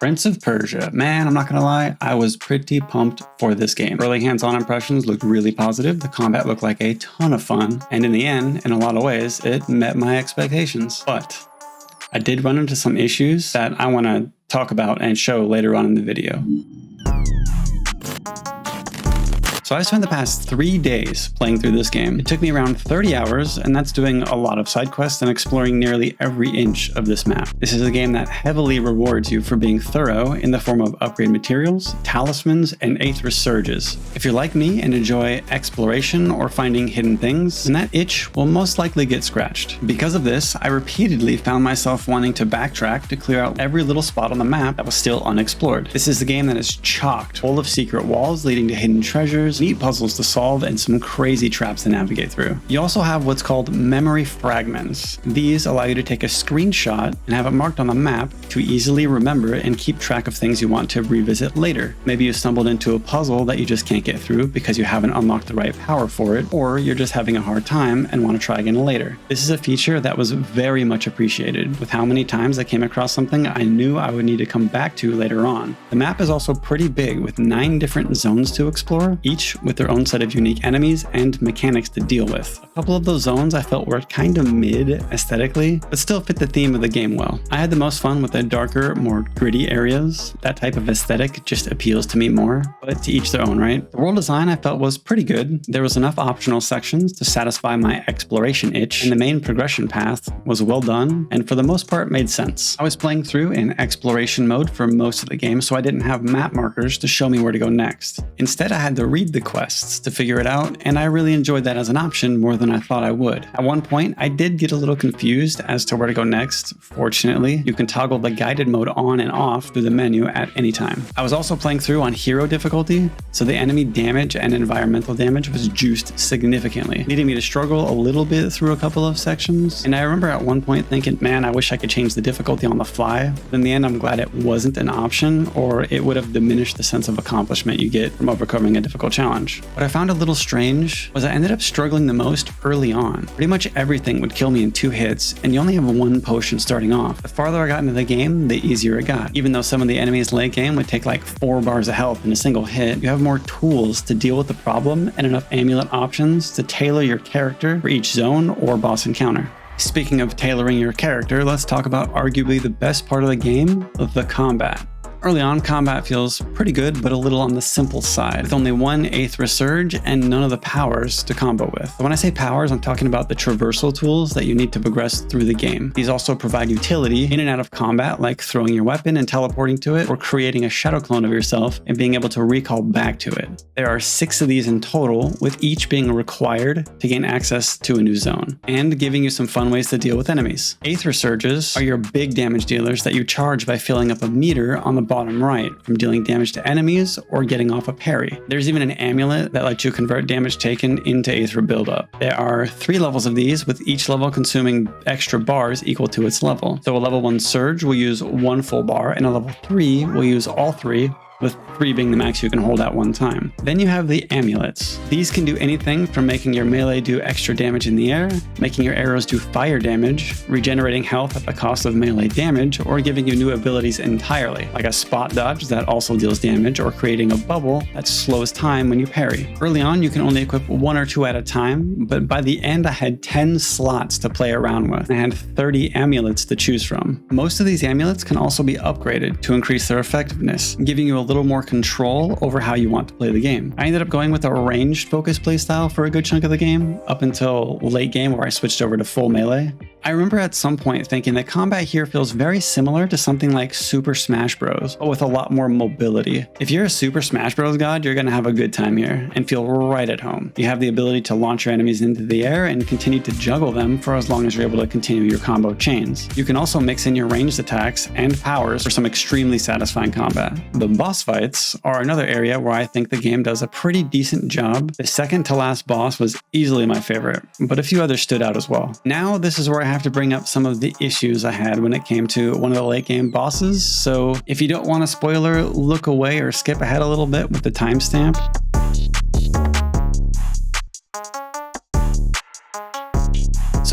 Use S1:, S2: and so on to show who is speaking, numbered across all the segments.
S1: Prince of Persia. Man, I'm not gonna lie, I was pretty pumped for this game. Early hands-on impressions looked really positive, the combat looked like a ton of fun, and in the end, in a lot of ways, it met my expectations. But I did run into some issues that I want to talk about and show later on in the video. So I spent the past 3 days playing through this game. It took me around 30 hours, and that's doing a lot of side quests and exploring nearly every inch of this map. This is a game that heavily rewards you for being thorough in the form of upgrade materials, talismans, and aether surges. If you're like me and enjoy exploration or finding hidden things, then that itch will most likely get scratched. Because of this, I repeatedly found myself wanting to backtrack to clear out every little spot on the map that was still unexplored. This is a game that is chocked full of secret walls leading to hidden treasures, neat puzzles to solve, and some crazy traps to navigate through. You also have what's called memory fragments. These allow you to take a screenshot and have it marked on the map to easily remember and keep track of things you want to revisit later. Maybe you stumbled into a puzzle that you just can't get through because you haven't unlocked the right power for it, or you're just having a hard time and want to try again later. This is a feature that was very much appreciated, with how many times I came across something I knew I would need to come back to later on. The map is also pretty big, with 9 different zones to explore, each with their own set of unique enemies and mechanics to deal with. A couple of those zones I felt were kind of mid aesthetically, but still fit the theme of the game well. I had the most fun with the darker, more gritty areas. That type of aesthetic just appeals to me more, but to each their own, right? The world design I felt was pretty good. There was enough optional sections to satisfy my exploration itch, and the main progression path was well done and for the most part made sense. I was playing through in exploration mode for most of the game, so I didn't have map markers to show me where to go next. Instead, I had to read the quests to figure it out, and I really enjoyed that as an option more than I thought I would. At one point, I did get a little confused as to where to go next. Fortunately, you can toggle the guided mode on and off through the menu at any time. I was also playing through on hero difficulty, so the enemy damage and environmental damage was juiced significantly, leading me to struggle a little bit through a couple of sections. And I remember at one point thinking, man, I wish I could change the difficulty on the fly. But in the end, I'm glad it wasn't an option, or it would have diminished the sense of accomplishment you get from overcoming a difficult challenge. What I found a little strange was I ended up struggling the most early on. Pretty much everything would kill me in 2 hits, and you only have 1 potion starting off. The farther I got into the game, the easier it got. Even though some of the enemies late game would take like 4 bars of health in a single hit, you have more tools to deal with the problem and enough amulet options to tailor your character for each zone or boss encounter. Speaking of tailoring your character, let's talk about arguably the best part of the game, the combat. Early on, combat feels pretty good, but a little on the simple side, with only 1 aether surge and none of the powers to combo with. When I say powers, I'm talking about the traversal tools that you need to progress through the game. These also provide utility in and out of combat, like throwing your weapon and teleporting to it, or creating a shadow clone of yourself and being able to recall back to it. There are 6 of these in total, with each being required to gain access to a new zone, and giving you some fun ways to deal with enemies. Aether surges are your big damage dealers that you charge by filling up a meter on the bottom right from dealing damage to enemies or getting off a parry. There's even an amulet that lets you convert damage taken into aether buildup. There are 3 levels of these, with each level consuming extra bars equal to its level. So a level 1 surge will use 1 full bar, and a level 3 will use all 3, with 3 being the max you can hold at one time. Then you have the amulets. These can do anything from making your melee do extra damage in the air, making your arrows do fire damage, regenerating health at the cost of melee damage, or giving you new abilities entirely, like a spot dodge that also deals damage, or creating a bubble that slows time when you parry. Early on, you can only equip 1 or 2 at a time, but by the end I had 10 slots to play around with, and I had 30 amulets to choose from. Most of these amulets can also be upgraded to increase their effectiveness, giving you a little more control over how you want to play the game. I ended up going with a ranged focus playstyle for a good chunk of the game, up until late game where I switched over to full melee. I remember at some point thinking that combat here feels very similar to something like Super Smash Bros, but with a lot more mobility. If you're a Super Smash Bros god, you're going to have a good time here and feel right at home. You have the ability to launch your enemies into the air and continue to juggle them for as long as you're able to continue your combo chains. You can also mix in your ranged attacks and powers for some extremely satisfying combat. The boss fights are another area where I think the game does a pretty decent job. The second to last boss was easily my favorite, but a few others stood out as well. Now this is where I have to bring up some of the issues I had when it came to one of the late game bosses, so if you don't want a spoiler, look away or skip ahead a little bit with the timestamp.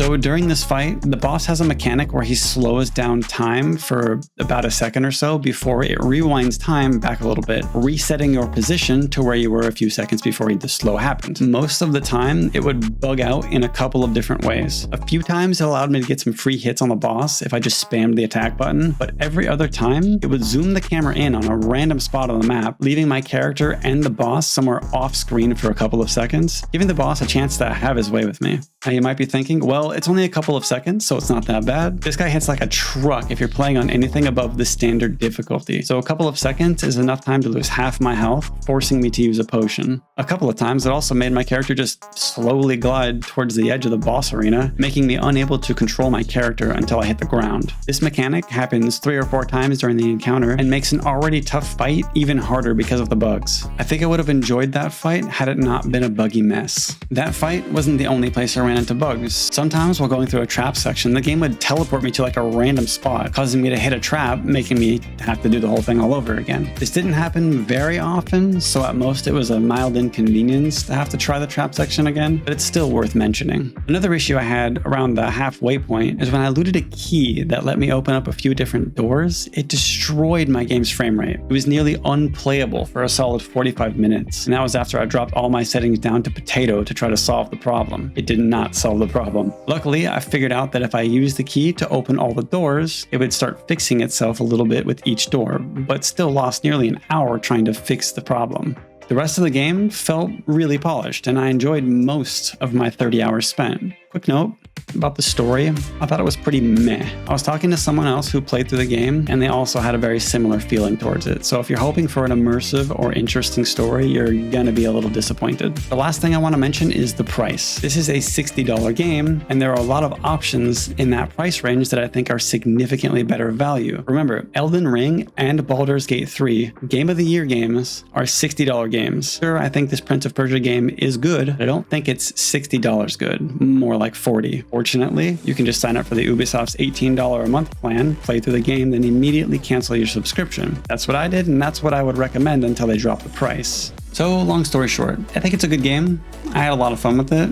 S1: So during this fight, the boss has a mechanic where he slows down time for about a second or so before it rewinds time back a little bit, resetting your position to where you were a few seconds before the slow happened. Most of the time, it would bug out in a couple of different ways. A few times it allowed me to get some free hits on the boss if I just spammed the attack button, but every other time, it would zoom the camera in on a random spot on the map, leaving my character and the boss somewhere off screen for a couple of seconds, giving the boss a chance to have his way with me. Now you might be thinking, well, it's only a couple of seconds, so it's not that bad. This guy hits like a truck if you're playing on anything above the standard difficulty. So a couple of seconds is enough time to lose half my health, forcing me to use a potion. A couple of times it also made my character just slowly glide towards the edge of the boss arena, making me unable to control my character until I hit the ground. This mechanic happens 3 or 4 times during the encounter and makes an already tough fight even harder because of the bugs. I think I would have enjoyed that fight had it not been a buggy mess. That fight wasn't the only place I ran into bugs. Sometimes while going through a trap section, the game would teleport me to like a random spot, causing me to hit a trap, making me have to do the whole thing all over again. This didn't happen very often, so at most it was a mild inconvenience to have to try the trap section again, but it's still worth mentioning. Another issue I had around the halfway point is when I looted a key that let me open up a few different doors, it destroyed my game's frame rate. It was nearly unplayable for a solid 45 minutes, and that was after I dropped all my settings down to potato to try to solve the problem. It did not solve the problem. Luckily, I figured out that if I used the key to open all the doors, it would start fixing itself a little bit with each door, but still lost nearly an hour trying to fix the problem. The rest of the game felt really polished, and I enjoyed most of my 30 hours spent. Quick note about the story, I thought it was pretty meh. I was talking to someone else who played through the game, and they also had a very similar feeling towards it. So if you're hoping for an immersive or interesting story, you're gonna be a little disappointed. The last thing I want to mention is the price. This is a $60 game, and there are a lot of options in that price range that I think are significantly better value. Remember, Elden Ring and Baldur's Gate 3 Game of the Year games are $60 games. Sure, I think this Prince of Persia game is good, but I don't think it's $60 good, more like $40. Fortunately, you can just sign up for the Ubisoft's $18 a month plan, play through the game, then immediately cancel your subscription. That's what I did, and that's what I would recommend until they drop the price. So, long story short, I think it's a good game. I had a lot of fun with it,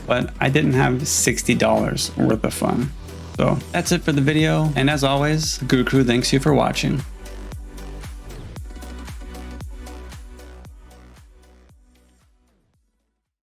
S1: but I didn't have $60 worth of fun. So, that's it for the video, and as always, the Goober Crew thanks you for watching.